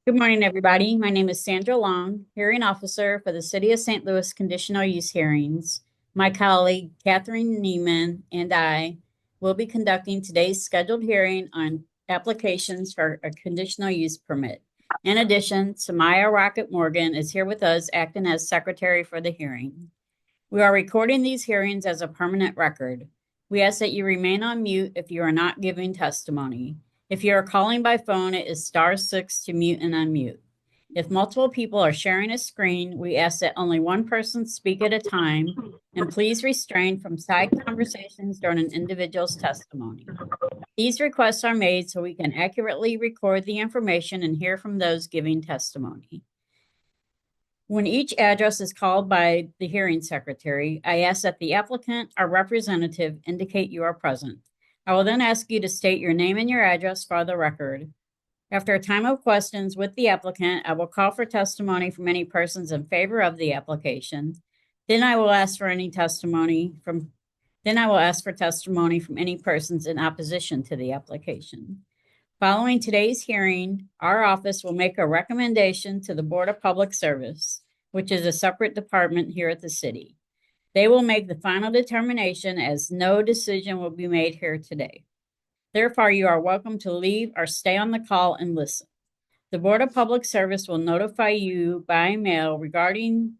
Good morning, everybody. My name is Sandra Long, hearing officer for the City of St. Louis Conditional Use Hearings. My colleague, Catherine Neiman, and I will be conducting today's scheduled hearing on applications for a conditional use permit. In addition, Samaya Rocket Morgan is here with us, acting as secretary for the hearing. We are recording these hearings as a permanent record. We ask that you remain on mute if you are not giving testimony. If you are calling by phone, it is *6 to mute and unmute. If multiple people are sharing a screen, we ask that only one person speak at a time, and please refrain from side conversations during an individual's testimony. These requests are made so we can accurately record the information and hear from those giving testimony. When each address is called by the hearing secretary, I ask that the applicant or representative indicate you are present. I will then ask you to state your name and your address for the record. After a time of questions with the applicant, I will call for testimony from any persons in favor of the application. Then I will ask for testimony from any persons in opposition to the application. Following today's hearing, our office will make a recommendation to the Board of Public Service, which is a separate department here at the city. They will make the final determination, as no decision will be made here today. Therefore, you are welcome to leave or stay on the call and listen. The Board of Public Service will notify you by mail regarding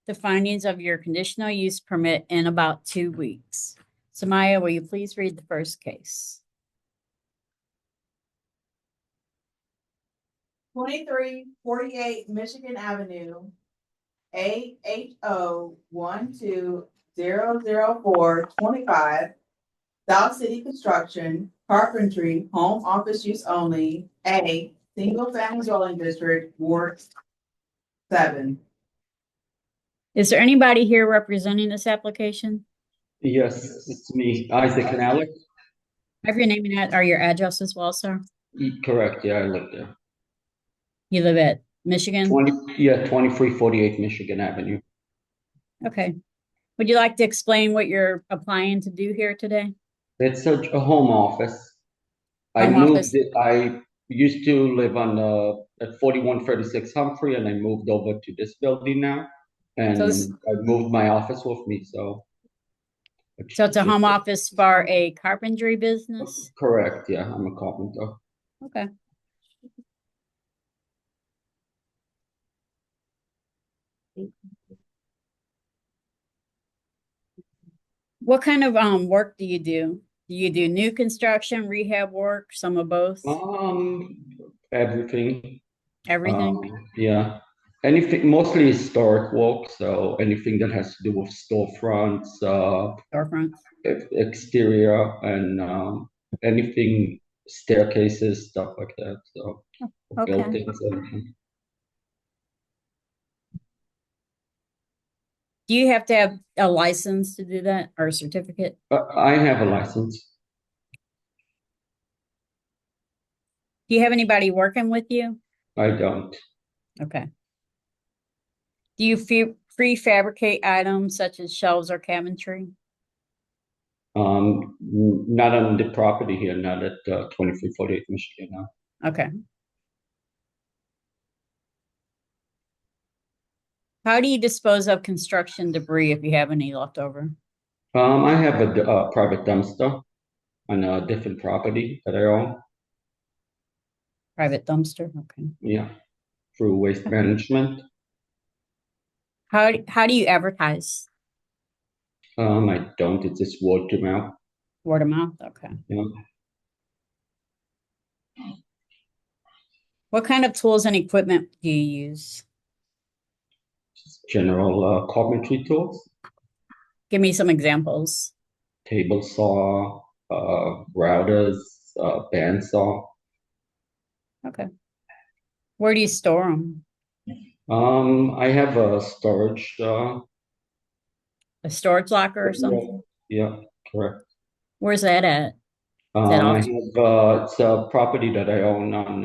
the findings of your conditional use permit in about 2 weeks. Samaya, will you please read the first case? 2348 Michigan Avenue, AHO1200425, South City Construction, Carpentry, Home Office Use Only, A, Single Family Dwelling District, Ward 7. Is there anybody here representing this application? Yes, it's me, Isaac and Alex. Have your name and your address as well, sir? Correct, yeah, I live there. You live at Michigan? 2348 Michigan Avenue. Okay. Would you like to explain what you're applying to do here today? It's a home office. I used to live on at 4136 Humphrey, and I moved over to this building now. And I moved my office with me, so it's a home office for a carpentry business? Correct, yeah, I'm a carpenter. Okay. What kind of work do you do? Do you do new construction, rehab work, some of both? Everything. Everything? Yeah. Anything, mostly historic work, so anything that has to do with storefronts, exterior, and anything, staircases, stuff like that. So buildings. Do you have to have a license to do that, or a certificate? I have a license. Do you have anybody working with you? I don't. Okay. Do you prefabricate items such as shelves or cabinetry? Not on the property here, not at 2348 Michigan now. Okay. How do you dispose of construction debris if you have any left over? I have a private dumpster on a different property that I own. Private dumpster, okay. Yeah, through waste management. How do you advertise? I don't. It's just word of mouth. Word of mouth, okay. Yeah. What kind of tools and equipment do you use? General carpentry tools. Give me some examples. Table saw, routers, bandsaw. Okay. Where do you store them? I have a storage. A storage locker or something? Yeah, correct. Where's that at? I have it's a property that I own on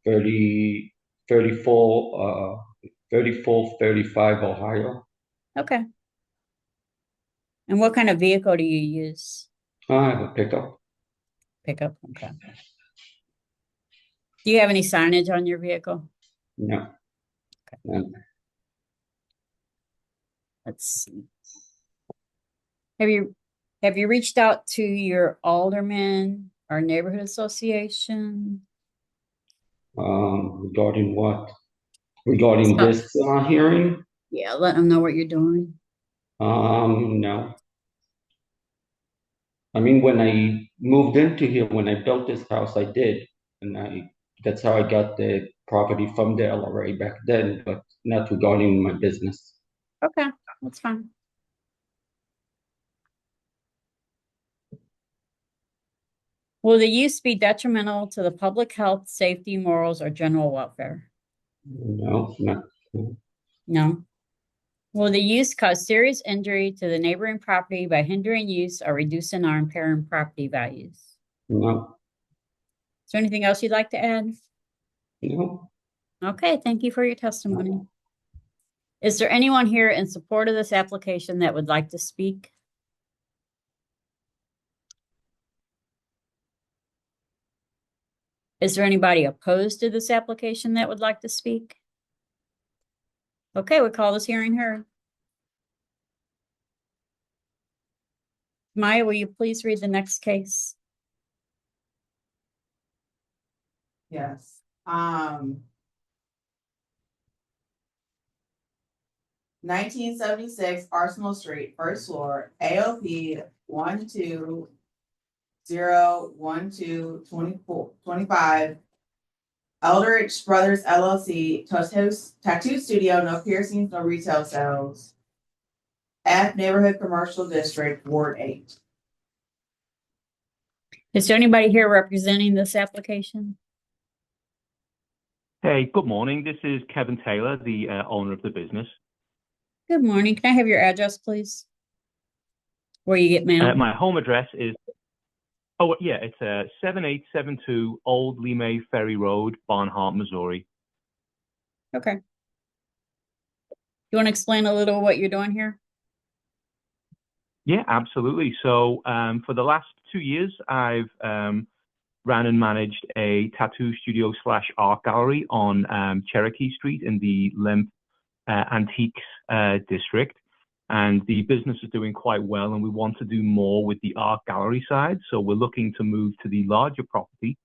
3435 Ohio. Okay. And what kind of vehicle do you use? I have a pickup. Pickup, okay. Do you have any signage on your vehicle? No. None. Let's see. Have you reached out to your alderman or neighborhood association? Regarding what? Regarding So, this hearing? yeah, let them know what you're doing. No. I mean, when I moved into here, when I built this house, I did, and that's how I got the property from the LRA back then, but not regarding my business. Okay, that's fine. Will the use be detrimental to the public health, safety, morals, or general welfare? No, not. No. Will the use cause serious injury to the neighboring property by hindering use or reducing or impairing property values? No. Is there anything else you'd like to add? No. Okay, thank you for your testimony. Is there anyone here in support of this application that would like to speak? Is there anybody opposed to this application that would like to speak? Okay, we call this hearing heard. Maya, will you please read the next case? Yes. 1976 Arsenal Street, first floor, AOP 120122425. Eldridge Brothers LLC, tattoo studio, no piercings, no retail sales. F Neighborhood Commercial District, Ward 8. Is there anybody here representing this application? Hey, good morning. This is Kevin Taylor, the owner of the business. Good morning. Can I have your address, please? Where you get mail? My home address is, it's 7872 Old Lemay Ferry Road, Barnhart, Missouri. Okay. You want to explain a little what you're doing here? Yeah, absolutely. So for the last 2 years, I've ran and managed a tattoo studio / art gallery on Cherokee Street in the Lemp Antiques district. And the business is doing quite well, and we want to do more with the art gallery side. So we're looking to move to the larger property,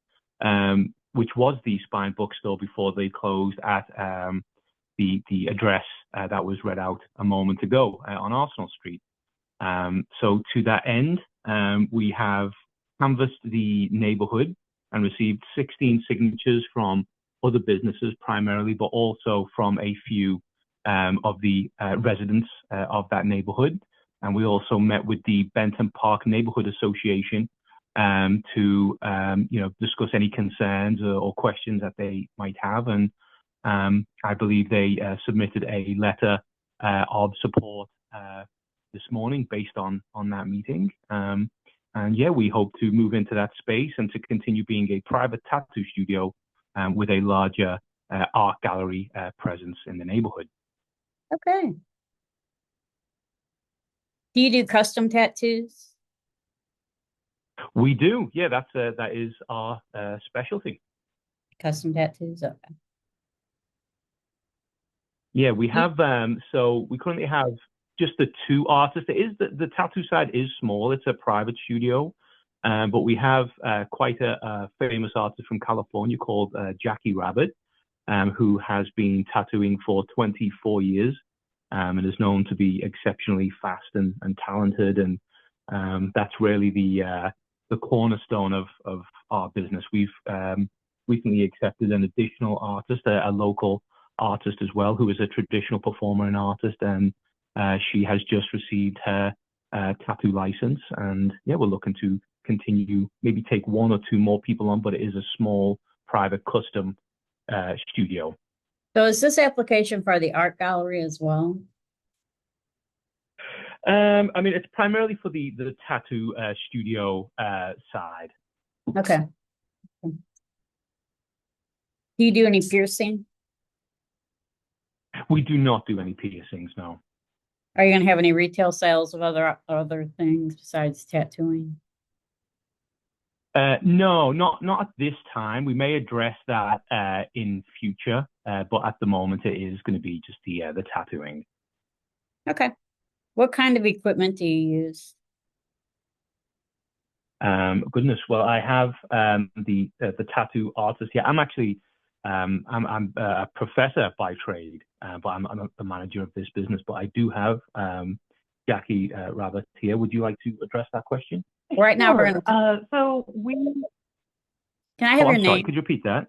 which was the Spine Bookstore before they closed at the address that was read out a moment ago on Arsenal Street. So to that end, we have canvassed the neighborhood and received 16 signatures from other businesses primarily, but also from a few of the residents of that neighborhood. And we also met with the Benton Park Neighborhood Association to discuss any concerns or questions that they might have. And I believe they submitted a letter of support this morning based on that meeting. And yeah, we hope to move into that space and to continue being a private tattoo studio with a larger art gallery presence in the neighborhood. Okay. Do you do custom tattoos? We do. Yeah, that is our specialty. Custom tattoos, okay. Yeah, we have, so we currently have just the 2 artists. The tattoo side is small. It's a private studio, but we have quite a famous artist from California called Jackie Rabbit, who has been tattooing for 24 years and is known to be exceptionally fast and talented. And that's really the cornerstone of our business. We've recently accepted an additional artist, a local artist as well, who is a traditional performer and artist, and she has just received her tattoo license. And yeah, we're looking to continue, maybe take 1 or 2 more people on, but it is a small private custom studio. So is this application for the art gallery as well? I mean, it's primarily for the tattoo studio side. Okay. Do you do any piercing? We do not do any piercings, no. Are you going to have any retail sales of other things besides tattooing? No, not at this time. We may address that in future, but at the moment it is going to be just the tattooing. Okay. What kind of equipment do you use? Goodness, well, I have the tattoo artist. Yeah, I'm actually I'm a professor by trade, but I'm the manager of this business. But I do have Jackie Rabbit here. Would you like to address that question? Right now, we're Sure. gonna. So we, Can I have Oh, your I'm sorry. name? Could you repeat that?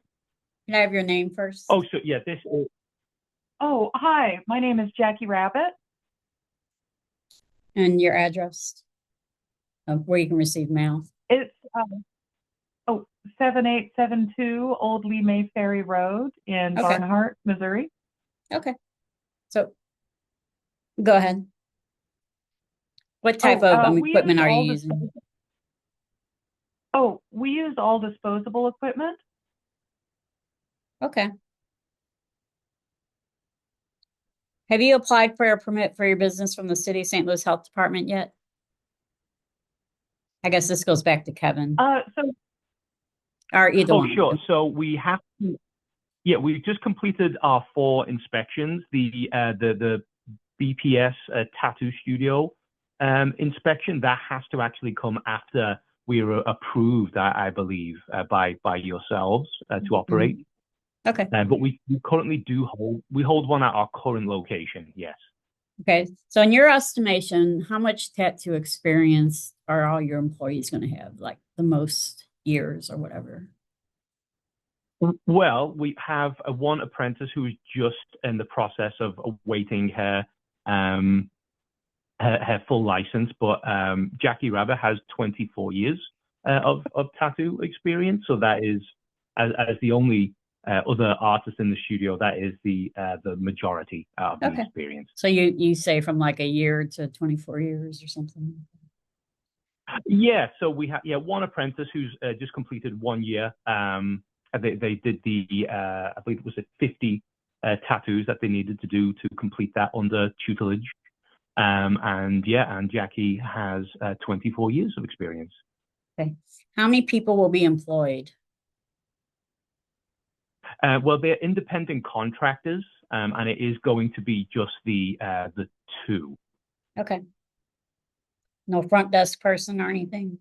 Can I have your name first? Oh, so yeah, this is oh, hi, my name is Jackie Rabbit. And your address of where you can receive mail. It's, 7872 Old Lee May Ferry Road in Okay. Barnhart, Missouri. Okay. So go ahead. What type of we equipment use are you all using? we use all disposable equipment. Okay. Have you applied for a permit for your business from the City of St. Louis Health Department yet? I guess this goes back to Kevin, So, or either one. sure. So we have to, yeah, we've just completed our 4 inspections. The BPS tattoo studio inspection that has to actually come after we are approved, I believe, by yourselves to operate. Okay. But we currently hold one at our current location. Yes. Okay. So in your estimation, how much tattoo experience are all your employees going to have? Like the most years or whatever? Well, we have one apprentice who is just in the process of awaiting her full license, but Jackie Rabbit has 24 years of tattoo experience. So that is, as the only other artist in the studio, that is the majority of the experience. So you say from like a year to 24 years or something? Yeah. So we have one apprentice who's just completed 1 year. They did I believe it was 50 tattoos that they needed to do to complete that under tutelage. And Jackie has 24 years of experience. Okay. How many people will be employed? Well, they're independent contractors, and it is going to be just the 2. Okay. No front desk person or anything?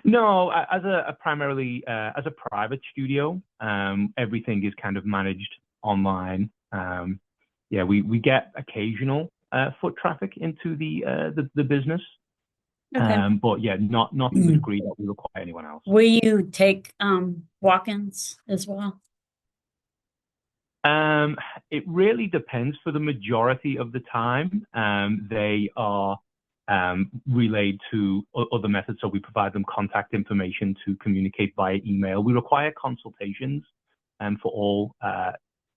No, as a primarily as a private studio, everything is kind of managed online. We get occasional foot traffic into the business. Okay. But yeah, not to the degree that we require anyone else. Will you take walk-ins as well? It really depends. For the majority of the time, they are relayed to other methods. So we provide them contact information to communicate via email. We require consultations for all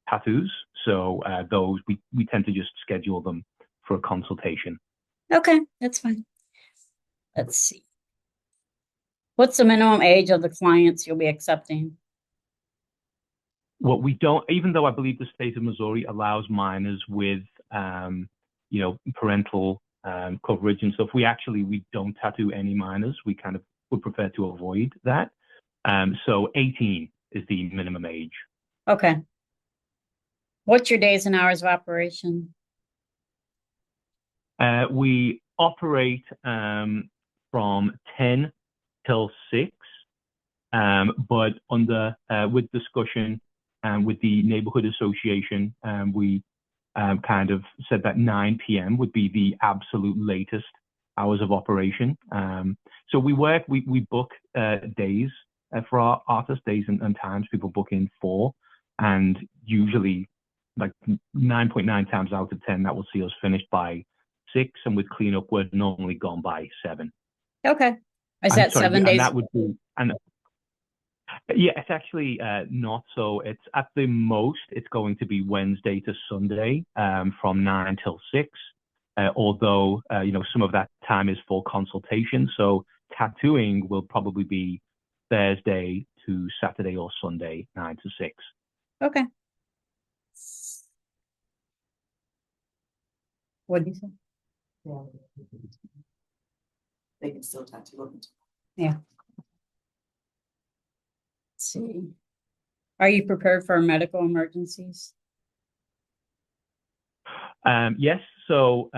tattoos. So those we tend to just schedule them for a consultation. Okay, that's fine. Let's see. What's the minimum age of the clients you'll be accepting? Well, we don't, even though I believe the state of Missouri allows minors with, parental coverage and stuff. We don't tattoo any minors. We kind of would prefer to avoid that. So 18 is the minimum age. Okay. What's your days and hours of operation? We operate from 10 till 6, but with discussion with the neighborhood association, we kind of said that 9 p.m. would be the absolute latest hours of operation. So we book days for our artists, days and times people book in for, and usually like 9.9 times out of 10 that will see us finished by 6, and with cleanup we're normally gone by 7. Okay. Is that 7 days? And that would be, and yeah, it's actually not. So it's at the most, it's going to be Wednesday to Sunday from 9 till 6. Although, some of that time is for consultation. So tattooing will probably be Thursday to Saturday or Sunday, 9 to 6. Okay. What did you say? They can still tattoo them. Yeah. Let's see. Are you prepared for medical emergencies? Yes. So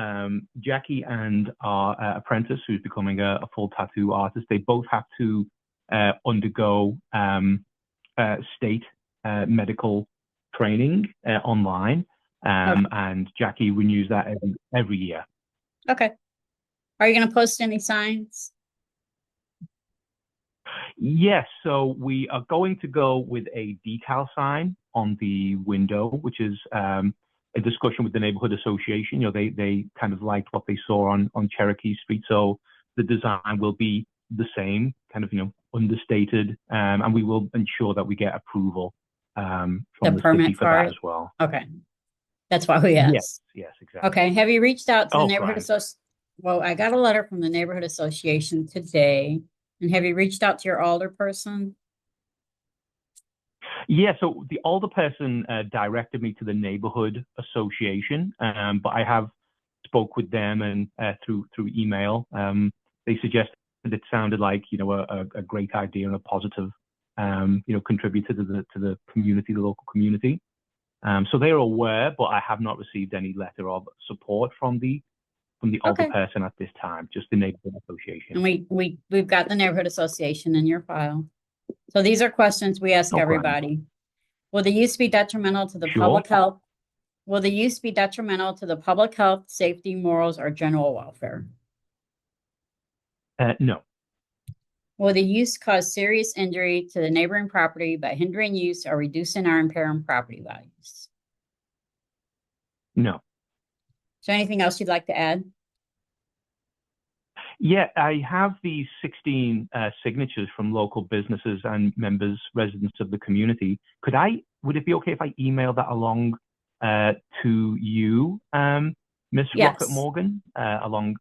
Jackie and our apprentice, who's becoming a full tattoo artist, they both have to undergo state medical training online, Okay. and Jackie renews that every year. Okay. Are you going to post any signs? Yes, so we are going to go with a decal sign on the window, which is a discussion with the neighborhood association. You know, they kind of liked what they saw on Cherokee Street, so the design will be the same, kind of, you know, understated, and we will ensure that we get approval from the permit city for for that it? as well. Okay. That's why we asked. Yes, exactly. Okay. Have you reached out to the Oh, neighborhood fine. association? Well, I got a letter from the neighborhood association today. And have you reached out to your alderperson? Yeah, so the alderperson directed me to the neighborhood association, but I have spoke with them and through email. They suggested it sounded like, you know, a great idea and a positive, you know, contributor to the community, the local community. So they are aware, but I have not received any letter of support from the Okay. alderperson at this time, just the neighborhood association. And we've got the neighborhood association in your file. So these are questions we ask Okay. everybody. Will the use be detrimental to the Sure. public health? Will the use be detrimental to the public health, safety, morals, or general welfare? No. Will the use cause serious injury to the neighboring property by hindering use or reducing or impairing property values? No. Is there anything else you'd like to add? Yeah, I have these 16 signatures from local businesses and members, residents of the community. Would it be okay if I email that along to you, Miss Yes. Rocket Morgan, along?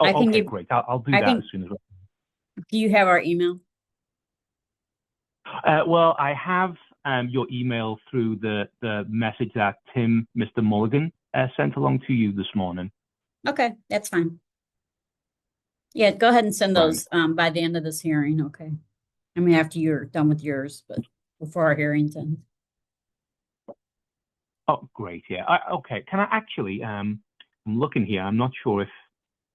I can Okay, give- great. I'll do that as soon as well. Do you have our email? Well, I have your email through the message that Mr. Mulligan, sent along to you this morning. Okay, that's fine. Yeah, go ahead and send Right. those by the end of this hearing, okay? I mean, after you're done with yours, but before our hearing's end. Oh, great. Yeah. Okay. Can I actually, I'm looking here. I'm not sure if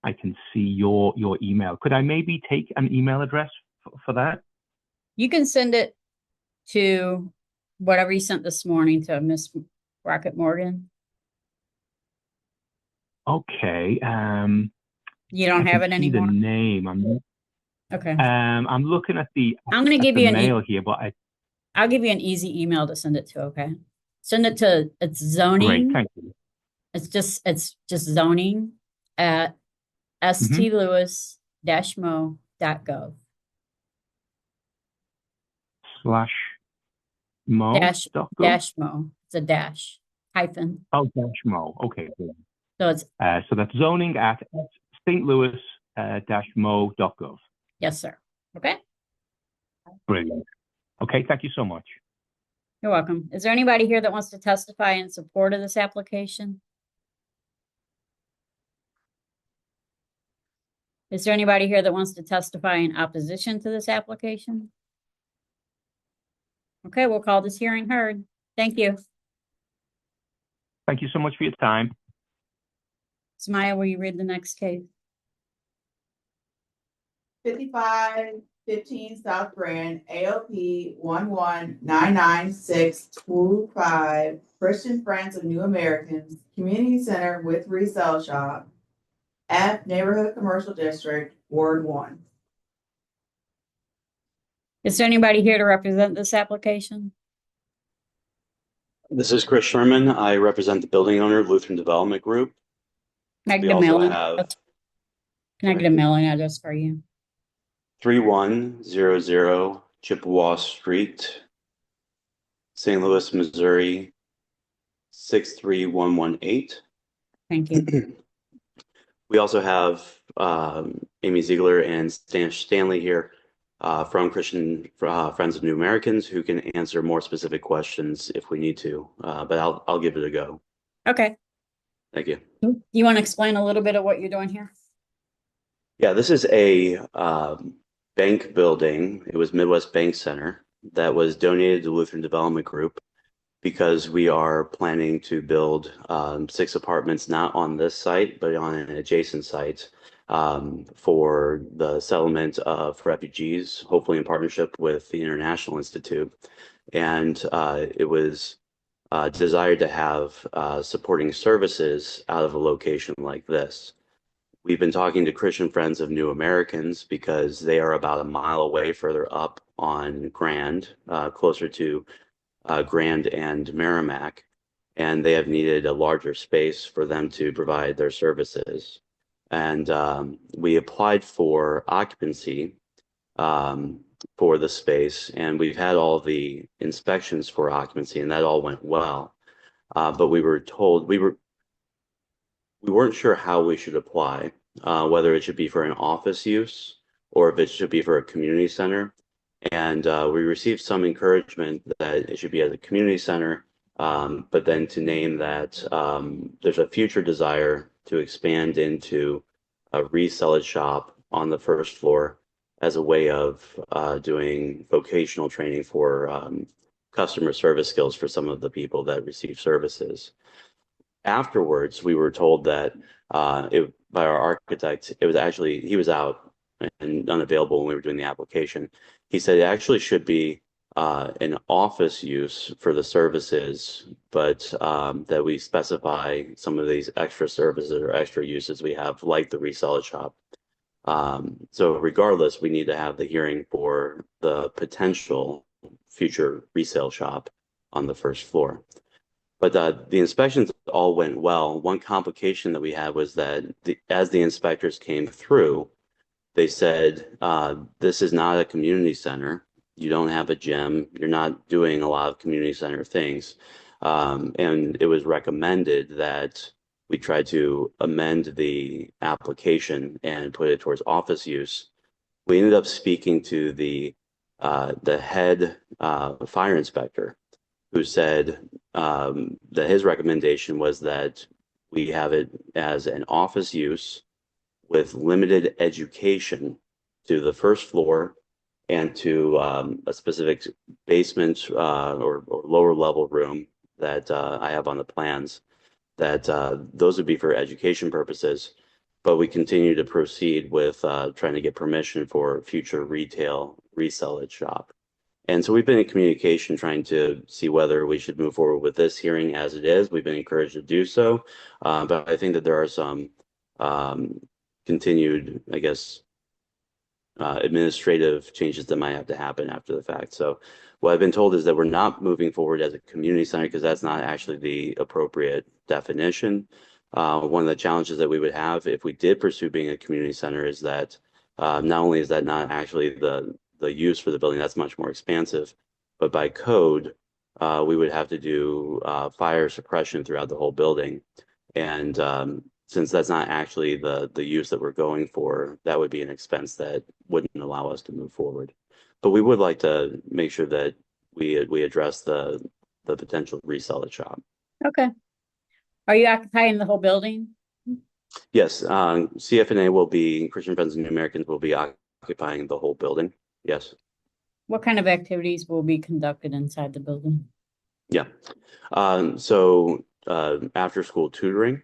I can see your email. Could I maybe take an email address for that? You can send it to whatever you sent this morning to Miss Rocket Morgan. Okay. You don't I have can it see the anymore? name. Okay. I'm looking at the I'm going to give you mail here, but I'll give you an easy email to send it to, okay? Send it to, it's zoning. Great, thank you. It's just zoning at stlewis-mo.gov. /mo. Dash mo. It's a dash hyphen. Oh, -mo. Okay, good. So it's so that's zoning at stlouis-mo.gov. yes, sir. Okay. Brilliant. Okay, thank you so much. You're welcome. Is there anybody here that wants to testify in support of this application? Is there anybody here that wants to testify in opposition to this application? Okay, we'll call this hearing heard. Thank you. Thank you so much for your time. Samaya, will you read the next case? 5515 South Grand, AOP 1199625, Christian Friends of New Americans, Community Center with Resale Shop, F Neighborhood Commercial District, Ward 1. Is there anybody here to represent this application? This is Chris Sherman. I represent the building owner, Lutheran Development Group. Can I We get a also mailing? have Can I get a mailing address for you? 3100 Chippewa Street, St. Louis, Missouri, 63118. Thank you. We also have Amy Ziegler and Stan Stanley here from Christian Friends of New Americans who can answer more specific questions if we need to, but I'll give it a go. Okay. Thank you. You want to explain a little bit of what you're doing here? Yeah, this is a bank building. It was Midwest Bank Center that was donated to Lutheran Development Group because we are planning to build 6 apartments, not on this site, but on an adjacent site for the settlement of refugees, hopefully in partnership with the International Institute. And it was desired to have supporting services out of a location like this. We've been talking to Christian Friends of New Americans because they are about a mile away further up on Grand, closer to Grand and Merrimack, and they have needed a larger space for them to provide their services. And we applied for occupancy for the space, and we've had all the inspections for occupancy, and that all went well. But we were told we weren't sure how we should apply, whether it should be for an office use or if it should be for a community center. And we received some encouragement that it should be at a community center, but then to name that there's a future desire to expand into a resellage shop on the first floor as a way of doing vocational training for customer service skills for some of the people that receive services. Afterwards, we were told that by our architect, it was actually, he was out and unavailable when we were doing the application. He said it actually should be an office use for the services, but that we specify some of these extra services or extra uses we have, like the resell shop. So regardless, we need to have the hearing for the potential future resale shop on the first floor. But the inspections all went well. One complication that we had was that as the inspectors came through, they said, this is not a community center. You don't have a gym. You're not doing a lot of community center things. And it was recommended that we try to amend the application and put it towards office use. We ended up speaking to the head fire inspector, who said that his recommendation was that we have it as an office use with limited education to the first floor and to a specific basement or lower level room that I have on the plans, that those would be for education purposes. But we continue to proceed with trying to get permission for future retail resellage shop. And so we've been in communication trying to see whether we should move forward with this hearing as it is. We've been encouraged to do so. But I think that there are some continued, I guess, administrative changes that might have to happen after the fact. So what I've been told is that we're not moving forward as a community center because that's not actually the appropriate definition. One of the challenges that we would have if we did pursue being a community center is that not only is that not actually the use for the building, that's much more expansive, but by code, we would have to do fire suppression throughout the whole building. And since that's not actually the use that we're going for, that would be an expense that wouldn't allow us to move forward. But we would like to make sure that we address the potential resell shop. Okay. Are you occupying the whole building? Yes, CFNA will be, Christian Friends of New Americans will be occupying the whole building. Yes. What kind of activities will be conducted inside the building? Yeah. So after school tutoring,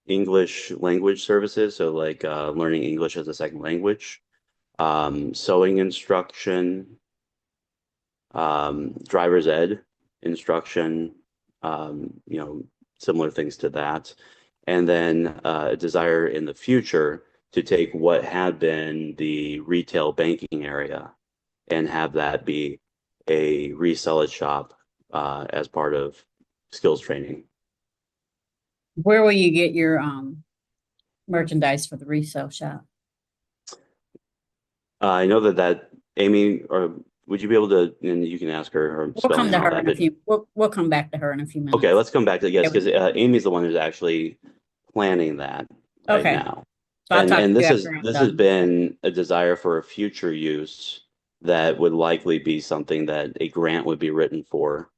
English language services, so like learning English as a second language, sewing instruction, driver's ed instruction, similar things to that. And then a desire in the future to take what had been the retail banking area and have that be a resell shop as part of skills training. Where will you get your merchandise for the resale shop? I know that Amy, or would you be able to, and you can ask her, or We'll come to her in a few. We'll come back to her in a few minutes. Okay, let's come back to, yes, because Amy's the one who's actually planning that right now. So and this has been a desire for a future use that would likely be something that a grant would be written for,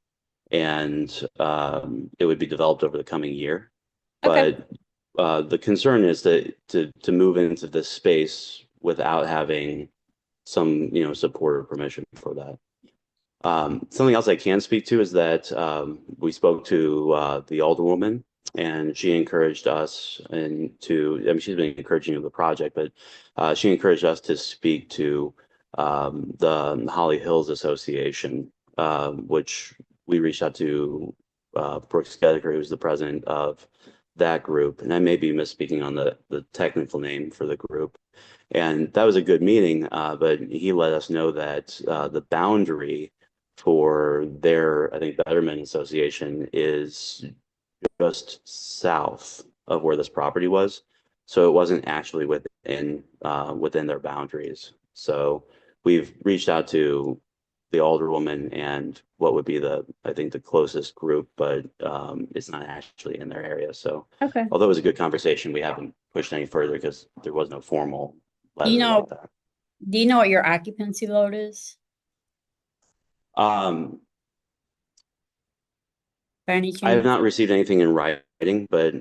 and it would be developed over the coming year. Okay. But the concern is that to move into this space without having some, support or permission for that. Something else I can speak to is that we spoke to the alderwoman, and she encouraged us she's been encouraging of the project, but she encouraged us to speak to the Holly Hills Association, which we reached out to Brooks Gedeker, who's the president of that group, and I may be misspeaking on the technical name for the group. And that was a good meeting, but he let us know that the boundary for their, I think, Betterment Association is just south of where this property was. So it wasn't actually within their boundaries. So we've reached out to the alderwoman and what would be I think the closest group, but it's not actually in their area. So Okay. although it was a good conversation, we haven't pushed any further because there was no formal Do you letter know, like that. do you know what your occupancy load is Um, by any I have chance? not received anything in writing, but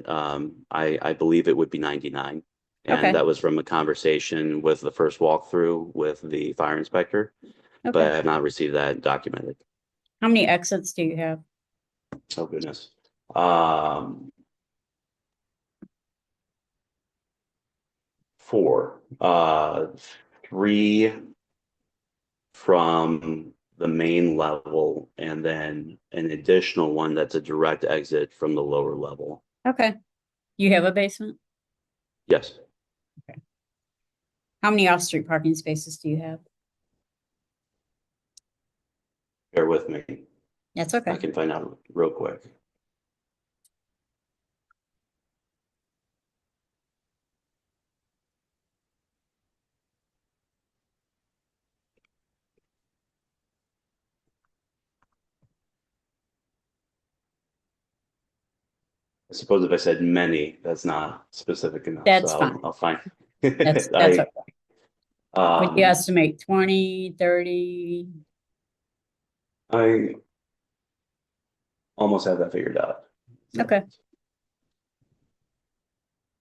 I believe it would be 99. And Okay. that was from a conversation with the first walkthrough with the fire inspector, but I Okay. have not received that documented. How many exits do you have? Oh, goodness. 4. 3 from the main level, and then an additional one that's a direct exit from the lower level. Okay. You have a basement? Yes. How many off-street parking spaces do you have? Bear with me. That's I okay. can find out real quick. I suppose if I said many, that's not specific enough. That's So fine. I'll find. That's I okay. Would you estimate 20, 30? I almost have that figured out. Okay.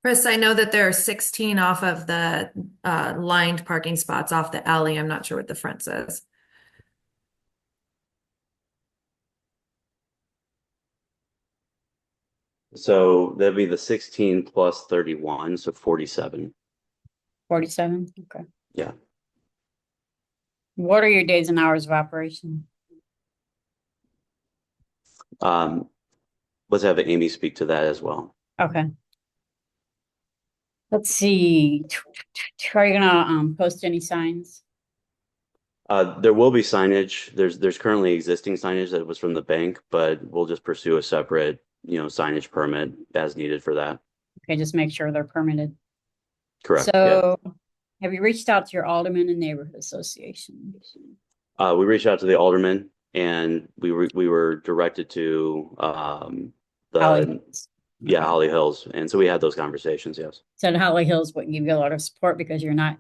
Chris, I know that there are 16 off of the lined parking spots off the alley. I'm not sure what the front says. So that'd be the 16 plus 31, so 47. 47? Okay. Yeah. What are your days and hours of operation? Let's have Amy speak to that as well. Okay. Let's see. Are you gonna post any signs? There will be signage. There's currently existing signage that was from the bank, but we'll just pursue a separate, signage permit as needed for that. Okay, just make sure they're permitted. Correct. So, have you reached out to your alderman and neighborhood association? Yeah. We reached out to the alderman, and we were directed to Holly Hills. Holly Hills, and so we had those conversations. Yes. Said Holly Hills would give you a lot of support because you're not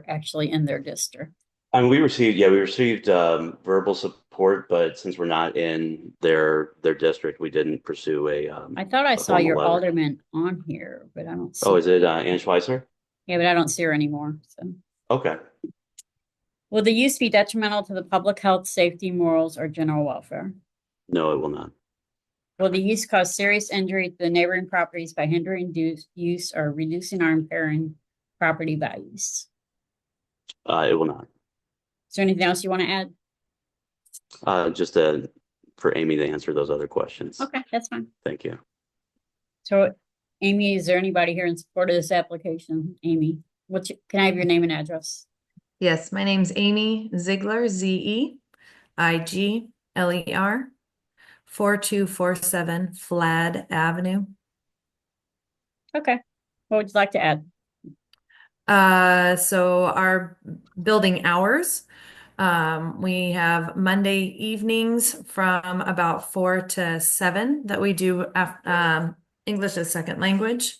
actually in their district. And we received verbal support, but since we're not in their district, we didn't pursue I thought I saw formal your letter. alderman on here, but I don't see Oh, is it Ann Schweitzer? Yeah, but I don't see her anymore. So, Okay. will the use be detrimental to the public health, safety, morals, or general welfare? No, it will not. Will the use cause serious injury to the neighboring properties by hindering use or reducing or impairing property values? It will not. Is there anything else you want to add? Just for Amy to answer those other questions. Okay, that's fine. Thank you. So, Amy, is there anybody here in support of this application? Amy, can I have your name and address? Yes, my name's Amy Ziegler, Zeigler, 4247 Flad Avenue. Okay. What would you like to add? So our building hours, we have Monday evenings from about 4 to 7 that we do English as second language.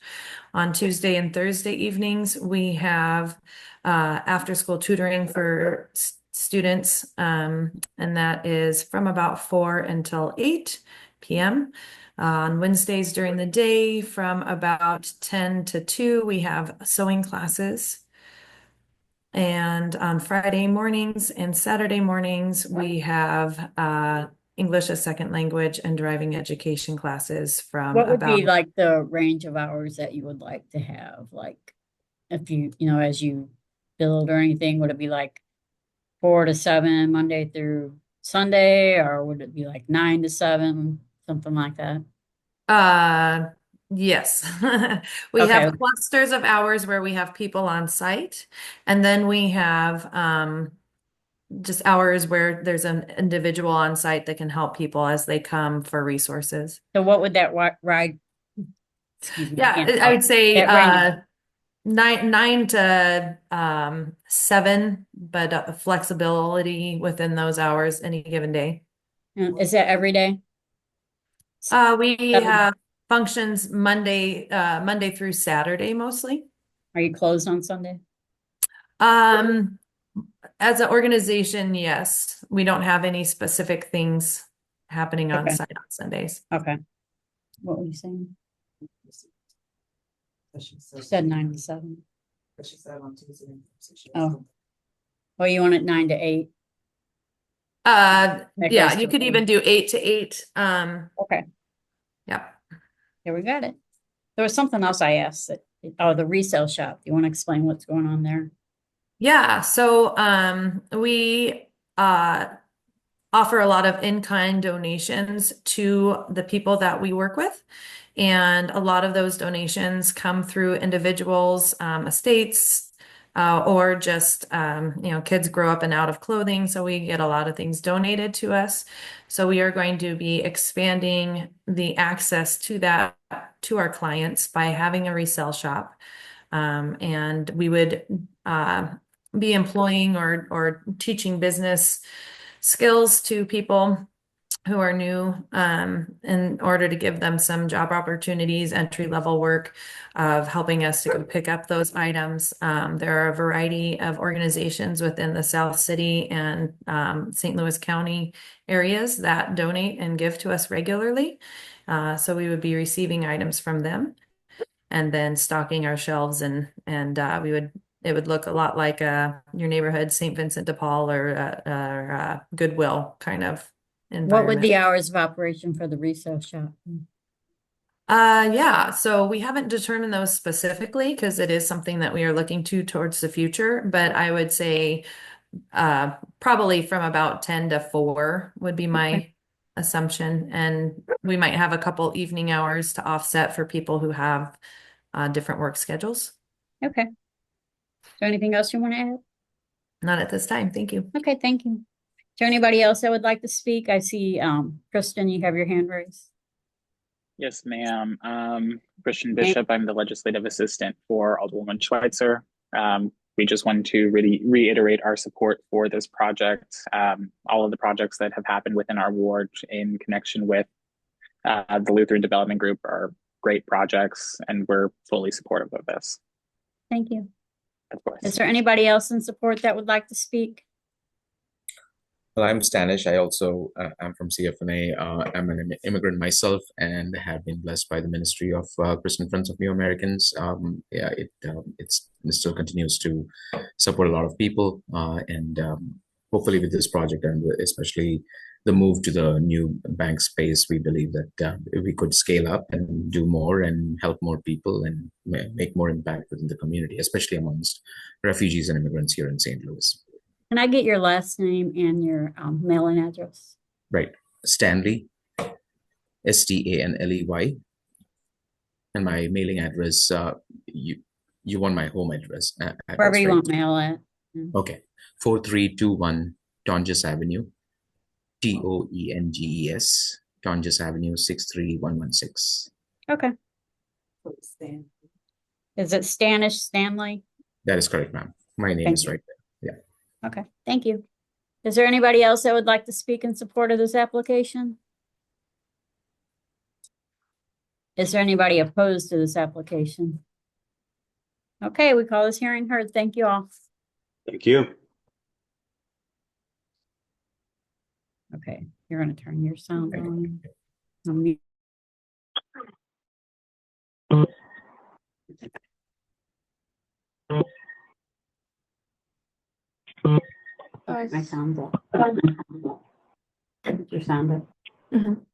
On Tuesday and Thursday evenings, we have after school tutoring for students, and that is from about 4 until 8 p.m. On Wednesdays during the day, from about 10 to 2, we have sewing classes. And on Friday mornings and Saturday mornings, we have English as second language and driving education classes from What would be about like the range of hours that you would like to have? Like if you know, as you build or anything, would it be like 4 to 7 Monday through Sunday, or would it be like 9 to 7, something like that? yes. We Okay, have clusters of hours where we have people on site, and then we have just hours where there's an individual on site that can help people as they come for resources. so what would that ride, excuse me, I Yeah, can't I talk. would say That range, nine to 7, but flexibility within those hours any given day. is that every day? We 7, have functions Monday through Saturday mostly. are you closed on Sunday? Um, as an organization, yes, we don't have any specific things happening on Okay. site on Sundays. Okay. What were you saying? She You said 9 to 7. She said on Tuesday. Oh. Well, you want it 9 to 8? Yeah, guys you can could do- even do 8 to 8. Okay, Yeah. here we got it. There was something else I asked that, oh, the resale shop. You want to explain what's going on there? Yeah, so we offer a lot of in-kind donations to the people that we work with. And a lot of those donations come through individuals, estates, or just, kids grow up and out of clothing. So we get a lot of things donated to us. So we are going to be expanding the access to that to our clients by having a resale shop. And we would be employing or teaching business skills to people who are new in order to give them some job opportunities, entry level work of helping us to go pick up those items. There are a variety of organizations within the South City and St. Louis County areas that donate and give to us regularly. So we would be receiving items from them and then stocking our shelves and it would look a lot like your neighborhood St. Vincent de Paul or Goodwill kind of What would environment. the hours of operation for the resale shop? Yeah, so we haven't determined those specifically because it is something that we are looking to towards the future, but I would say probably from about 10 to 4 would be my assumption. And we might have a couple evening hours to offset for people who have different work schedules. Okay. Is there anything else you want to add? Not at this time. Thank you. Okay, thank you. Is there anybody else that would like to speak? I see, Kristen, you have your hand raised. Yes, ma'am. Christian Bishop, I'm the legislative assistant for Alderwoman Schweitzer. We just wanted to really reiterate our support for this project. All of the projects that have happened within our ward in connection with the Lutheran Development Group are great projects, and we're fully supportive of this. Thank you. Of course. Is there anybody else in support that would like to speak? Well, I'm Stanish. I also am from CFNA. I'm an immigrant myself and have been blessed by the Ministry of Christian Friends of New Americans. It still continues to support a lot of people, and hopefully with this project and especially the move to the new bank space, we believe that we could scale up and do more and help more people and make more impact within the community, especially amongst refugees and immigrants here in St. Louis. Can I get your last name and your mailing address? Right. Stanley, Stanley. And my mailing address, you want my home address? Wherever you right? want mail at. Okay. 4321 Tonjes Avenue, Toenges, Tonjes Avenue, 63116. Okay. Is it Stanish Stanley? That is correct, ma'am. My name is right there. Yeah. Okay, thank you. Is there anybody else that would like to speak in support of this application? Is there anybody opposed to this application? Okay, we call this hearing heard. Thank you all. Thank you. Okay, you're going to turn your sound on. device. My sound's up. Your sound up. Mhm.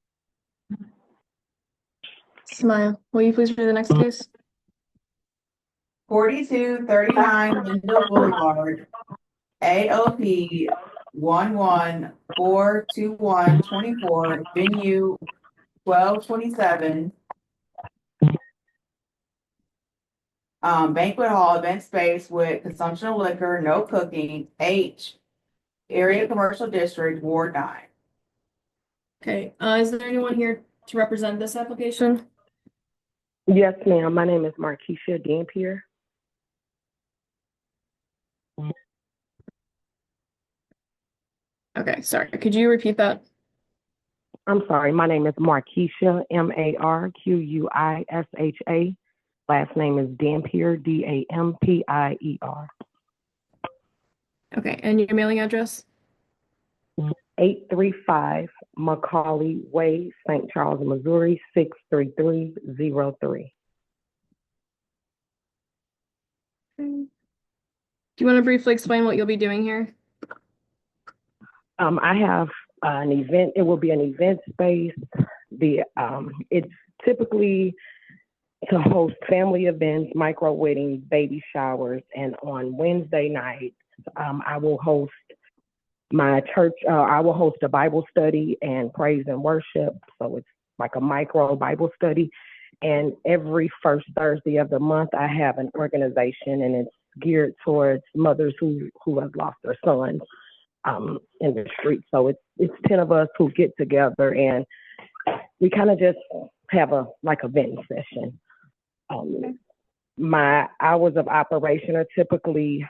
Smile. Will you please read the next case? 4239 Lindell Boulevard, AOP 1142124, venue 1227. Banquet hall, event space with consumption of liquor, no cooking, H, area commercial district, Ward 9. Okay, is there anyone here to represent this application? Yes, ma'am. My name is Markeisha Dampier. Okay, sorry. Could you repeat that? I'm sorry. My name is Markeisha, Marquisha. Last name is Dampier, Dampier. Okay, and your mailing address? 835 Macaulay Way, St. Charles, Missouri, 63303. Do you want to briefly explain what you'll be doing here? I have an event. It will be an event space. It's typically to host family events, micro weddings, baby showers, and on Wednesday nights, I will host my church. I will host a Bible study and praise and worship. So it's like a micro Bible study. And every first Thursday of the month, I have an organization, and it's geared towards mothers who have lost their sons in the street. So it's 10 of us who get together, and we kind of just have a venting session. My hours of operation are typically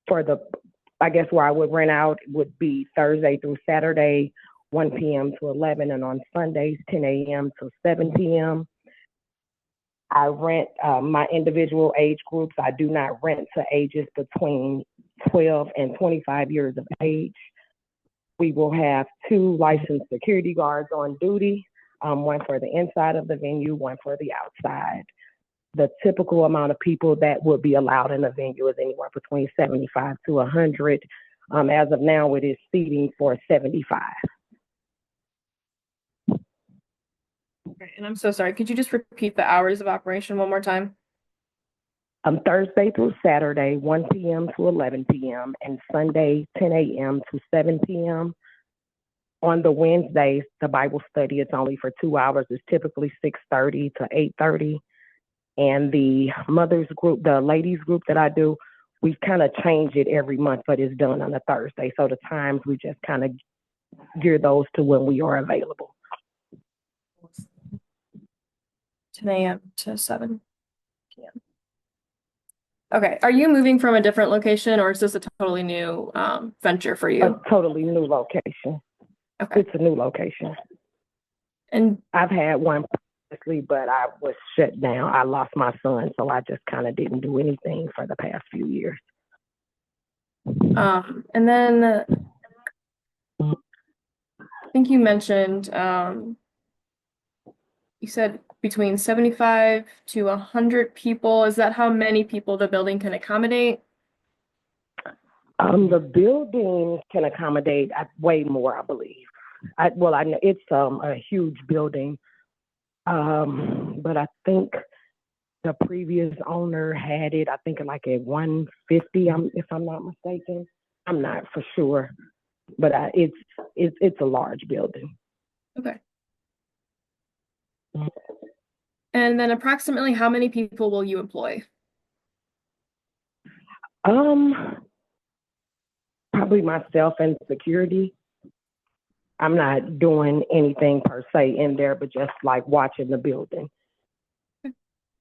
where I would rent out would be Thursday through Saturday, 1 p.m. to 11, and on Sundays, 10 a.m. to 7 p.m. I rent my individual age groups. I do not rent to ages between 12 and 25 years of age. We will have 2 licensed security guards on duty, one for the inside of the venue, one for the outside. The typical amount of people that would be allowed in the venue is anywhere between 75 to 100. As of now, it is seating for 75. Okay, and I'm so sorry. Could you just repeat the hours of operation one more time? Thursday through Saturday, 1 p.m. to 11 p.m., and Sunday, 10 a.m. to 7 p.m. On the Wednesdays, the Bible study, it's only for 2 hours. It's typically 6:30 to 8:30. And the mothers group, the ladies group that I do, we kind of change it every month, but it's done on a Thursday. So the times we just kind of gear those to when we are available. 10 a.m. to 7 p.m. Okay, are you moving from a different location, or is this a totally new venture for you? A totally new location. Okay. It's a new location. And I've had one previously, but I was shut down. I lost my son, so I just kind of didn't do anything for the past few years. and then I think you mentioned you said between 75 to 100 people. Is that how many people the building can accommodate? The building can accommodate way more, I believe. I know it's a huge building, but I think the previous owner had it, I think, like at 150. If I'm not mistaken. I'm not for sure, but it's a large building. Okay. And then approximately how many people will you employ? Probably myself and security. I'm not doing anything per se in there, but just like watching the building.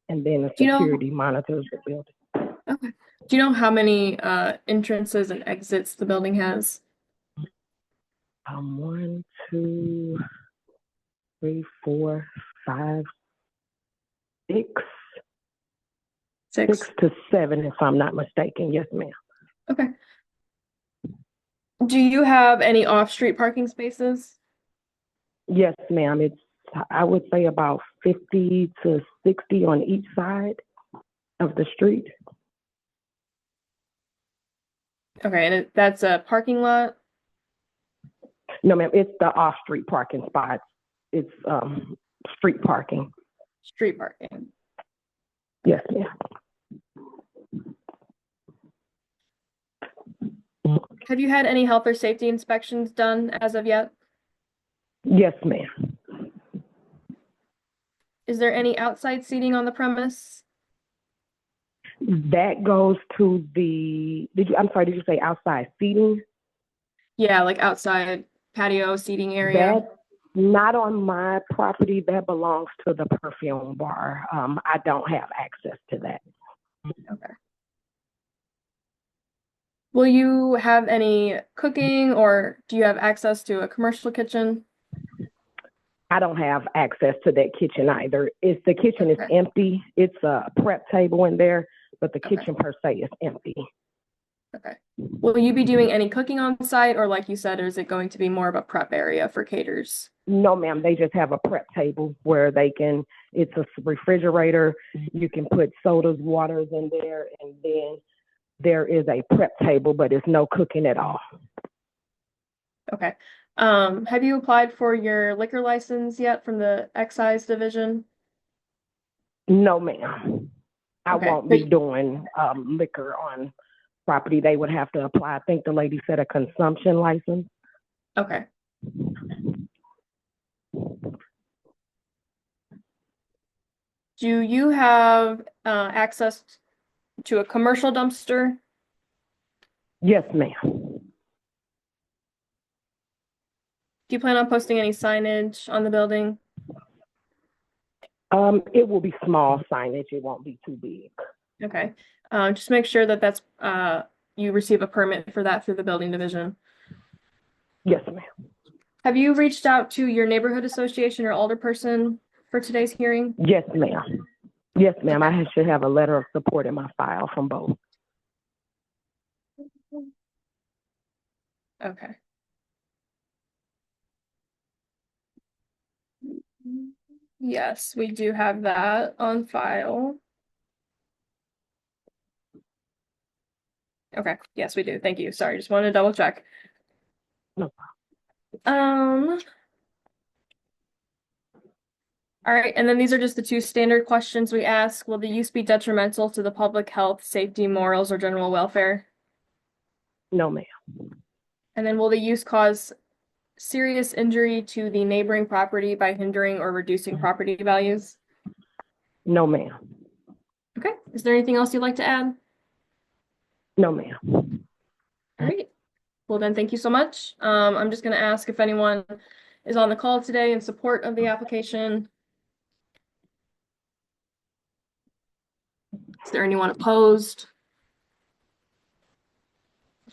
And then the security monitors the building. Okay. Do you know how many entrances and exits the building has? 1, 2, 3, 4, 5, 6. 6 to 7, if I'm not mistaken. Yes, ma'am. Okay. Do you have any off-street parking spaces? Yes, ma'am. It's, I would say, about 50 to 60 on each side of the street. Okay, and that's a parking lot? No, ma'am, it's the off-street parking spots. It's street parking. Street parking. Yes, ma'am. Have you had any health or safety inspections done as of yet? Yes, ma'am. Is there any outside seating on the premise? That goes to the, I'm sorry, did you say outside seating? Yeah, like outside patio seating area. That's not on my property. That belongs to the perfume bar. I don't have access to that. Okay. Will you have any cooking or do you have access to a commercial kitchen? I don't have access to that kitchen either. The kitchen is Okay. empty. It's a prep table in there, but the Okay. kitchen per se is empty. Okay. Will you be doing any cooking on site, or like you said, or is it going to be more of a prep area for caterers? No, ma'am. They just have a prep table where it's a refrigerator. You can put sodas, waters in there, and then there is a prep table, but it's no cooking at all. Okay. Have you applied for your liquor license yet from the excise division? No, ma'am. I Okay. won't be doing liquor on property. They would have to apply. I think the lady said a consumption license. Okay. Do you have access to a commercial dumpster? Yes, ma'am. Do you plan on posting any signage on the building? It will be small signage. It won't be too big. Okay. Just make sure that that's you receive a permit for that through the building division. Yes, ma'am. Have you reached out to your neighborhood association or alderperson for today's hearing? Yes, ma'am. Yes, ma'am. I should have a letter of support in my file from both. Okay. Yes, we do have that on file. Okay, yes, we do. Thank you. Sorry, just wanted to double check. No All right, and then these are just the two standard questions we ask. Will the use be detrimental to the public health, safety, morals, or general welfare? No, ma'am. And then will the use cause serious injury to the neighboring property by hindering or reducing property values? No, ma'am. Okay, is there anything else you'd like to add? No, ma'am. All right. Well, then, thank you so much. I'm just going to ask if anyone is on the call today in support of the application. Is there anyone opposed?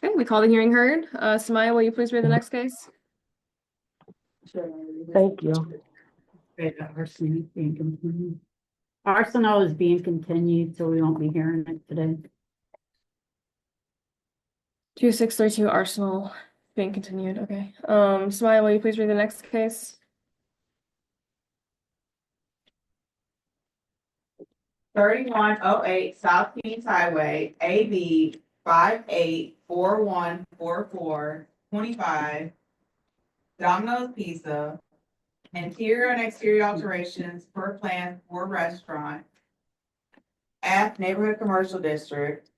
Okay, we call the hearing heard. Samaya, will you please read the next case? Thank you. Arsenal is being continued, so we won't be hearing it today. 2632 Arsenal being continued. Okay. Samaya, will you please read the next case? 3108 South Kings Highway, AB 58414425, Domino's Pizza, interior and exterior alterations per plan for restaurant, F Neighborhood Commercial District,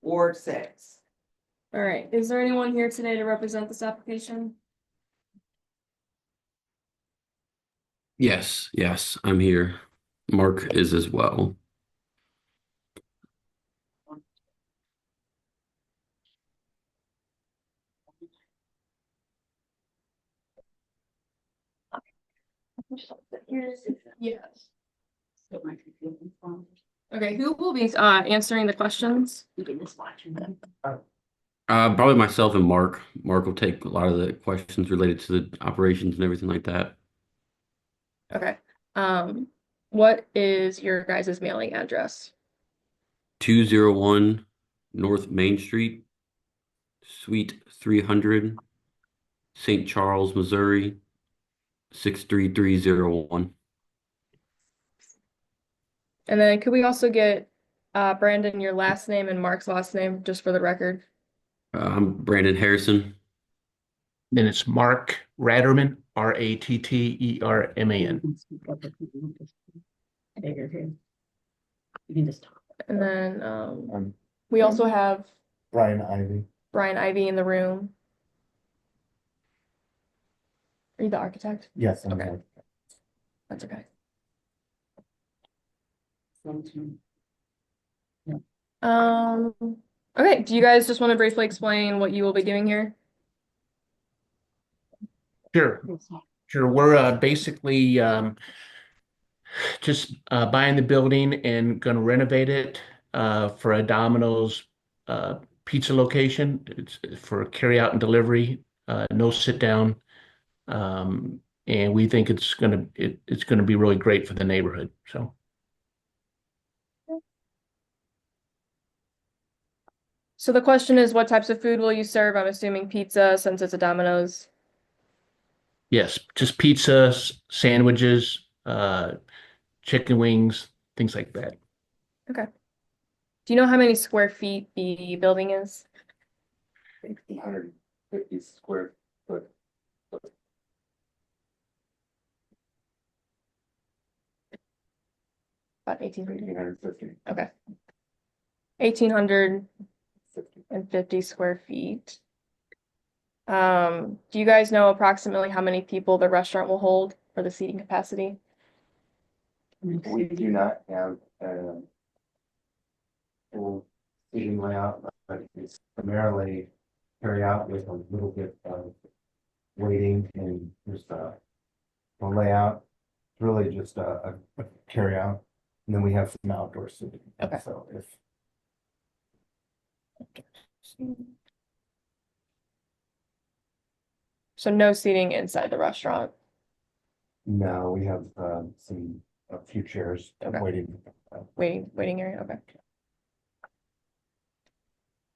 Ward 6. All right. Is there anyone here today to represent this application? Yes, I'm here. Mark is as well. Yes. Okay, who will be answering the questions? Probably myself and Mark. Mark will take a lot of the questions related to the operations and everything like that. Okay. What is your guys' mailing address? 201 North Main Street, Suite 300, St. Charles, Missouri, 63301. And then could we also get Brandon, your last name and Mark's last name, just for the record? I'm Brandon Harrison. Then it's Mark Ratterman, Ratterman. You can just talk. And then we also have Brian Ivy. Brian Ivy in the room. Are you the architect? Yes, I'm Okay. the architect. That's okay. Okay, do you guys just want to briefly explain what you will be doing here? Sure. We're basically just buying the building and going to renovate it for a Domino's pizza location. It's for carry out and delivery, no sit down. And we think it's gonna be really great for the neighborhood. So So the question is, what types of food will you serve? I'm assuming pizza since it's a Domino's. yes, just pizza, sandwiches, chicken wings, things like that. Okay. Do you know how many square feet the building is? 150 square foot. About 1,800. 1,850. Okay. 1,850 square feet. Do you guys know approximately how many people the restaurant will hold for the seating capacity? We do not have a full seating layout, but it's primarily carry out with a little bit of waiting and just a layout. It's really just a carry out. And then we have some outdoor seating. Okay. So if So no seating inside the restaurant. no, we have a few chairs Okay. waiting. Waiting area. Okay.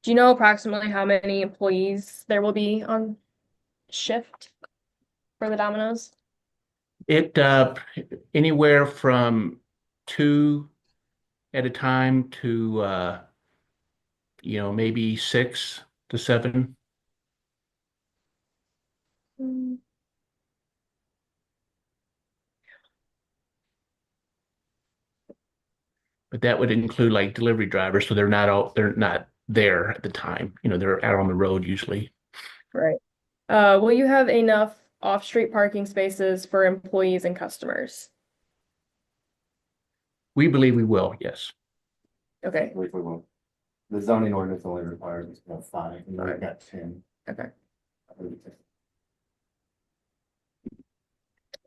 Do you know approximately how many employees there will be on shift for the Domino's? It anywhere from 2 at a time to maybe 6 to 7. But that would include like delivery drivers, so they're not there at the time. They're out on the road usually. Right. Will you have enough off-street parking spaces for employees and customers? We believe we will, yes. Okay. We will. The zoning ordinance only requires us to have 5, and we've got 10. Okay.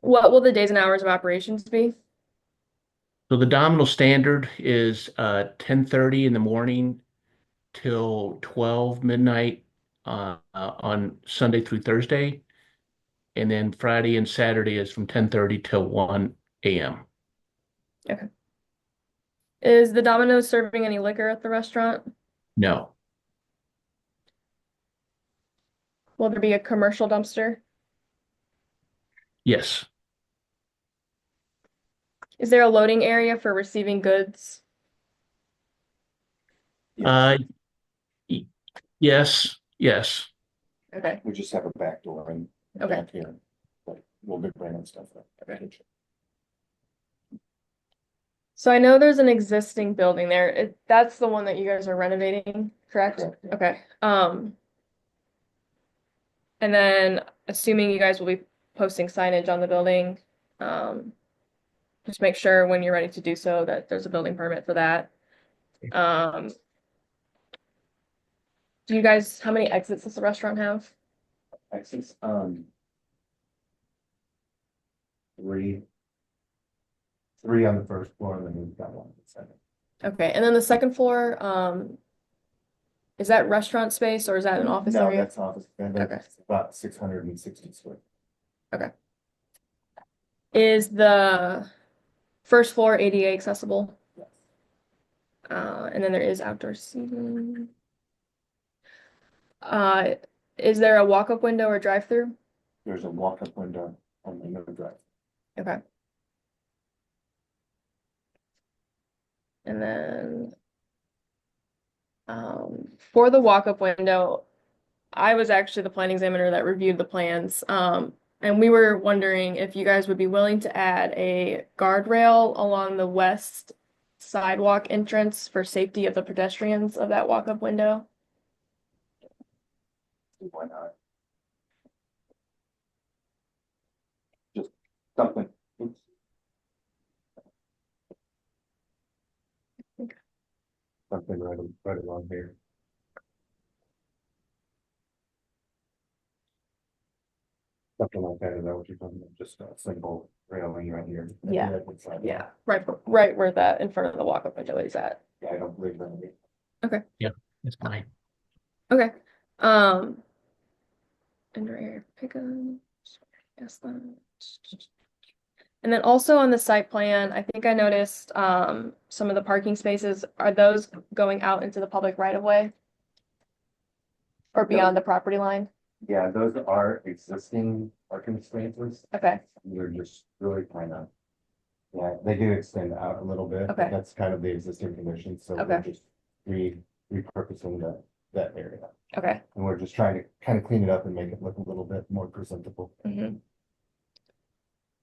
What will the days and hours of operations be? So the Domino standard is 10:30 in the morning till 12 midnight on Sunday through Thursday. And then Friday and Saturday is from 10:30 till 1 a.m. Okay. Is the Domino's serving any liquor at the restaurant? No. Will there be a commercial dumpster? Yes. Is there a loading area for receiving goods? Yes. Yes. Okay. We just have a back door and back here, but we'll be bringing stuff up. Okay. So I know there's an existing building there. That's the one that you guys are renovating, correct? Correct, yeah. Okay. And then assuming you guys will be posting signage on the building, just make sure when you're ready to do so that there's a building permit for that. Do you guys, how many exits does the restaurant have? Exits, 3 on the first floor, and then we've got 1 on the second. Okay, and then the second floor, is that restaurant space or is that an office No, area? that's office. That's about 660 square. Okay. Is the first floor ADA accessible? Yes. And then there is outdoor seating. Is there a walk-up window or drive-through? There's a walk-up window on the middle drive. Okay. And then for the walk-up window, I was actually the plan examiner that reviewed the plans. And we were wondering if you guys would be willing to add a guardrail along the west sidewalk entrance for safety of the pedestrians of that walk-up window. Why not? Just something. Oops. Something right along here. Something like that, is that what you're talking about? Just a simple railing right here. Yeah. Yeah, right where that in front of the walk-up window is at. Yeah, I don't believe that. Okay. Yeah, it's fine. Okay. Indoor air pickup. Yes, that. And then also on the site plan, I think I noticed some of the parking spaces, are those going out into the public right of way? Or beyond the property line? Yeah, those are existing parking spaces. Okay. They're just really kind of, yeah, they do extend out a little bit, but Okay. that's kind of the existing condition, so we're Okay. just repurposing that area. Okay. And we're just trying to kind of clean it up and make it look a little bit more presentable. Mhm.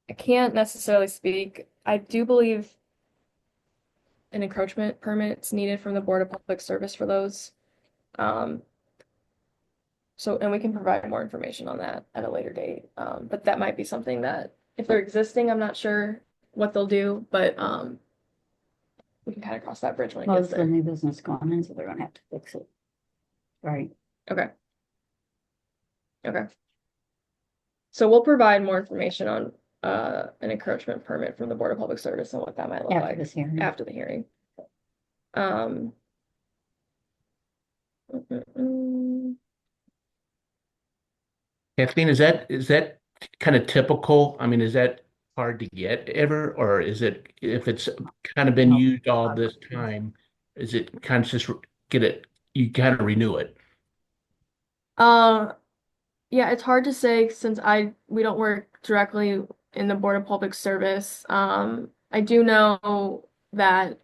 I can't necessarily speak. I do believe an encroachment permit's needed from the Board of Public Service for those. So, and we can provide more information on that at a later date. But that might be something that, if they're existing, I'm not sure what they'll do, but we can kind of cross that bridge when it Well, gets it's the there. new business going in, so they're gonna have to fix it. Right. Okay. Okay. So we'll provide more information on an encroachment permit from the Board of Public Service and what that might look After like this hearing. after the hearing. Mm, mm, mm. Kathleen, is that kind of typical? I mean, is that hard to get ever, or is it, if it's kind of been used all this time, is it kind of just you kind of renew it? Um, yeah, it's hard to say since we don't work directly in the Board of Public Service. I do know that,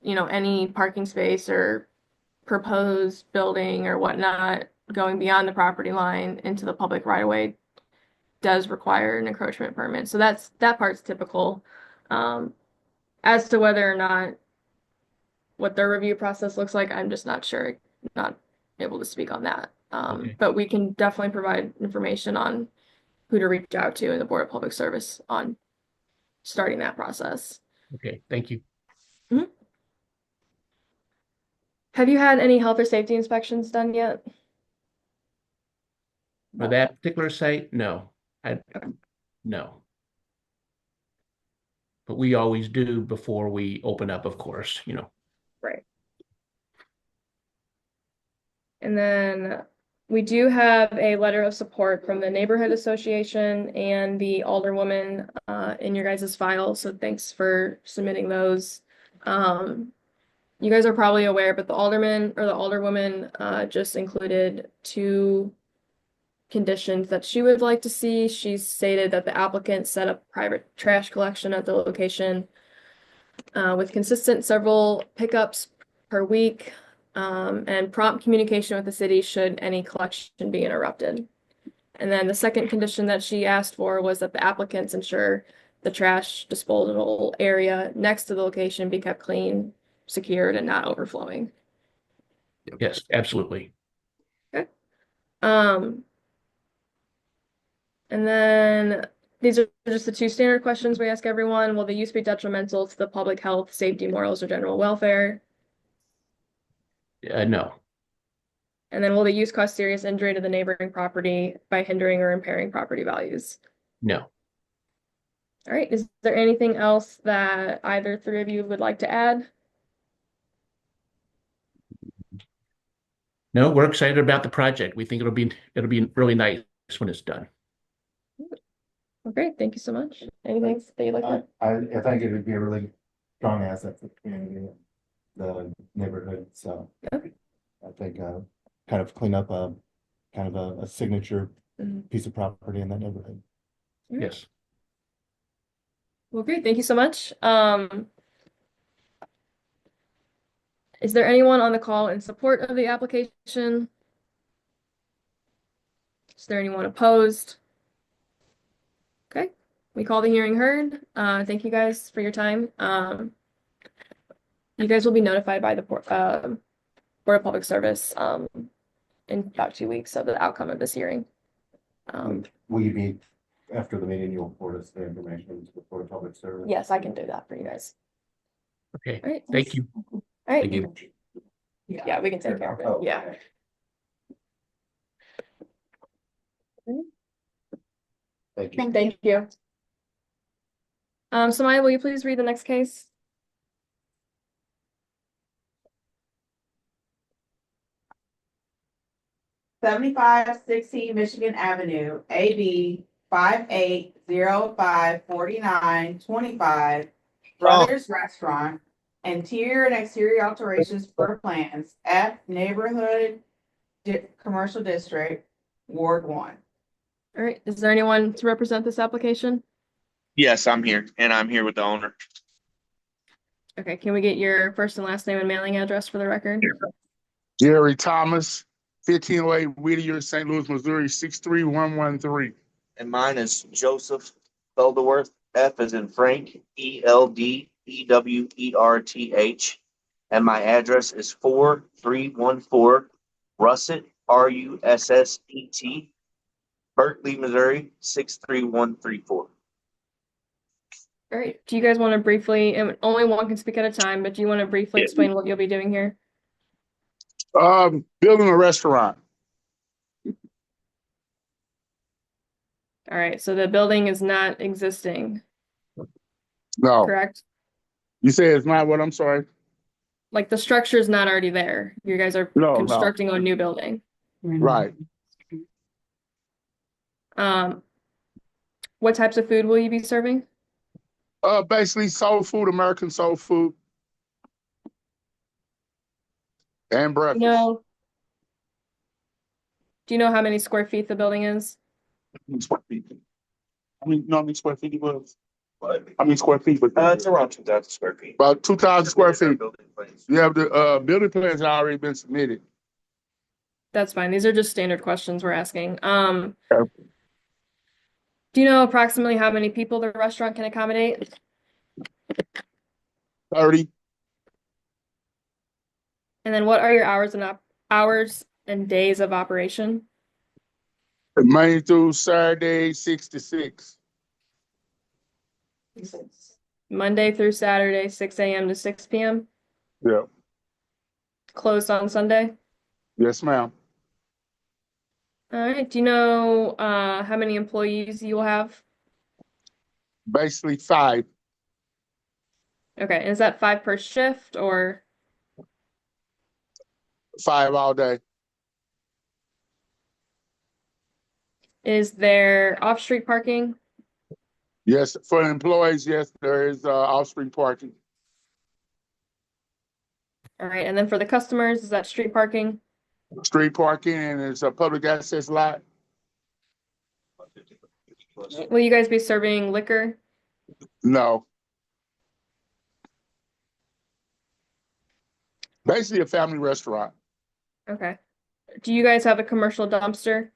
any parking space or proposed building or whatnot going beyond the property line into the public right of way does require an encroachment permit. So that part's typical. As to whether or not what their review process looks like, I'm just not sure, not able to speak on that. Okay. But we can definitely provide information on who to reach out to in the Board of Public Service on starting that process. Okay, thank you. Have you had any health or safety inspections done yet? For that particular site, no. No. But we always do before we open up, of course, Right. And then we do have a letter of support from the Neighborhood Association and the Alderwoman in your guys' file. So thanks for submitting those. You guys are probably aware, but the Alderman or the Alderwoman just included 2 conditions that she would like to see. She stated that the applicant set up private trash collection at the location with consistent several pickups per week and prompt communication with the city should any collection be interrupted. And then the second condition that she asked for was that the applicants ensure the trash disposal area next to the location be kept clean, secured, and not overflowing. Yes, absolutely. Okay. And then these are just the 2 standard questions we ask everyone. Will the use be detrimental to the public health, safety, morals, or general welfare? No. And then will the use cause serious injury to the neighboring property by hindering or impairing property values? No. All right. Is there anything else that either 3 of you would like to add? No, we're excited about the project. We think it'll be really nice when it's done. Well, great. Thank you so much. Anything that you'd like to add? I think it would be a really strong asset for the community, and the neighborhood, so. Okay. I think kind of clean up a kind of a signature piece of property in that neighborhood. Yes. Well, great. Thank you so much. Is there anyone on the call in support of the application? Is there anyone opposed? Okay, we call the hearing heard. Thank you guys for your time. You guys will be notified by the Board of Public Service in about 2 weeks of the outcome of this hearing. Will you be, after the meeting, you'll forward us the information to the Board of Public Service? Yes, I can do that for you guys. Okay, All right. thank you. All right. Thank you. Yeah, we can take care of it. Oh, Yeah. okay. Thank you. Thank you. Samaya, will you please read the next case? Seventy-five 16 Michigan Avenue, AB 58054925, Brothers Restaurant, interior and exterior alterations for plans, F Neighborhood Commercial District, Ward 1. All right, is there anyone to represent this application? Yes, I'm here, and I'm here with the owner. Okay, can we get your first and last name and mailing address for the record? Jerry Thomas, 1508 Whittier, St. Louis, Missouri, 63113. And mine is Joseph Felderworth, F as in Frank, ELDEWERTH. And my address is 4314 Russet, RUSSET, Berkeley, Missouri, 63134. All right, do you guys want to briefly, and only one can speak at a time, but do you want to briefly explain what you'll be doing here? Building a restaurant. All right, so the building is not existing, No, correct? you say it's not what? I'm sorry. Like the structure is not already there. You guys are No. constructing a new building. Right. What types of food will you be serving? Basically soul food, American soul food. And breakfast. Do you know how many square feet the building is? Square feet. I mean, no, how many square feet it was? How many square feet? It's around 2,000 square feet. About 2,000 square feet. Building plans. You have the building plans that already been submitted. That's fine. These are just standard questions we're asking. Okay. Do you know approximately how many people the restaurant can accommodate? 30. And then what are your hours and days of operation? Monday through Saturday, 6 to 6. Monday through Saturday, 6 a.m. to 6 p.m. Yeah. Closed on Sunday. Yes, ma'am. All right. Do you know how many employees you will have? Basically 5. Okay. Is that 5 per shift or? 5 all day. Is there off-street parking? Yes, for employees, yes, there is off-street parking. All right. And then for the customers, is that street parking? Street parking, and it's a public access lot. Will you guys be serving liquor? No. Basically a family restaurant. Okay. Do you guys have a commercial dumpster?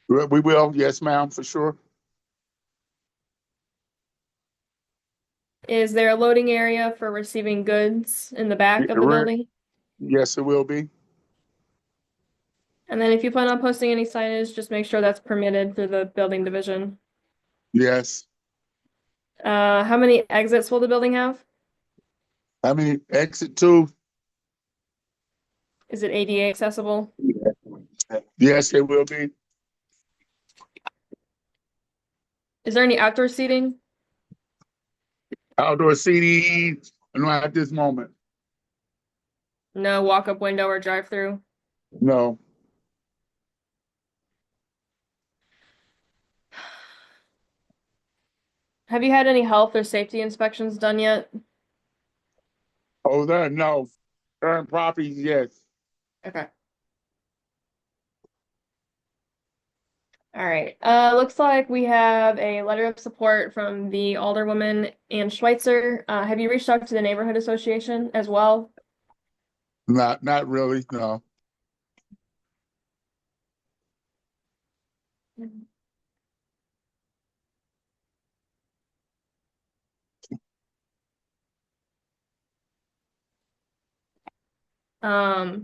We will, yes, ma'am, for sure. Is there a loading area for receiving goods in the back of the building? Yes, it will be. And then if you plan on posting any signage, just make sure that's permitted through the building division. Yes. How many exits will the building have? I mean, exit 2. Is it ADA accessible? Yes, it will be. Is there any outdoor seating? Outdoor seating, not at this moment. No walk-up window or drive-through? No. Have you had any health or safety inspections done yet? Oh, there, no. Current properties, yes. Okay. All right. Looks like we have a letter of support from the Alderwoman Ann Schweitzer. Have you reached out to the neighborhood association as well? Not really, no. All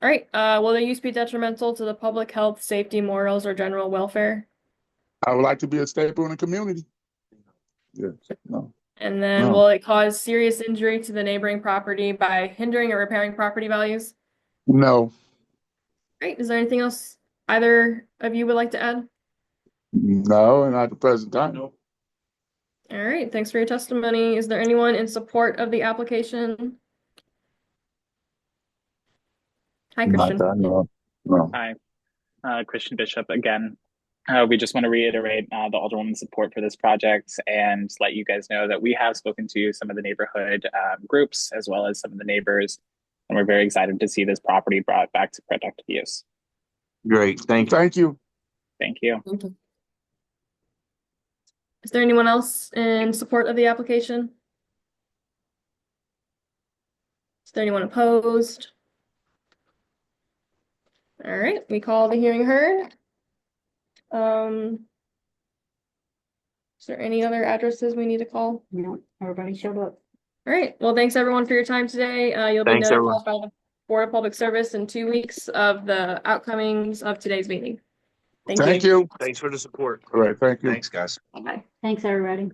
right, will the use be detrimental to the public health, safety, morals, or general welfare? I would like to be a staple in the community. Yes, no. And then No. will it cause serious injury to the neighboring property by hindering or repairing property values? No, Great. Is there anything else either of you would like to add? no, not at the present time. All right, thanks for your testimony. Is there anyone in support of the application? Hi, Christian. No. Hi, Christian Bishop again. We just want to reiterate the Alderwoman's support for this project and let you guys know that we have spoken to some of the neighborhood groups as well as some of the neighbors, and we're very excited to see this property brought back to productive use. Great, thank you. Thank you. Thank you. Is there anyone else in support of the application? Is there anyone opposed? All right, we call the hearing heard. Is there any other addresses we need to call? No, everybody showed up. All right, well, thanks everyone for your time today. You'll be Thanks, notified everyone. by the Board of Public Service in 2 weeks of the outcomings of today's meeting. Thank you. Thanks for the support. All right, thank you. Thanks, guys. Bye. Thanks, everybody.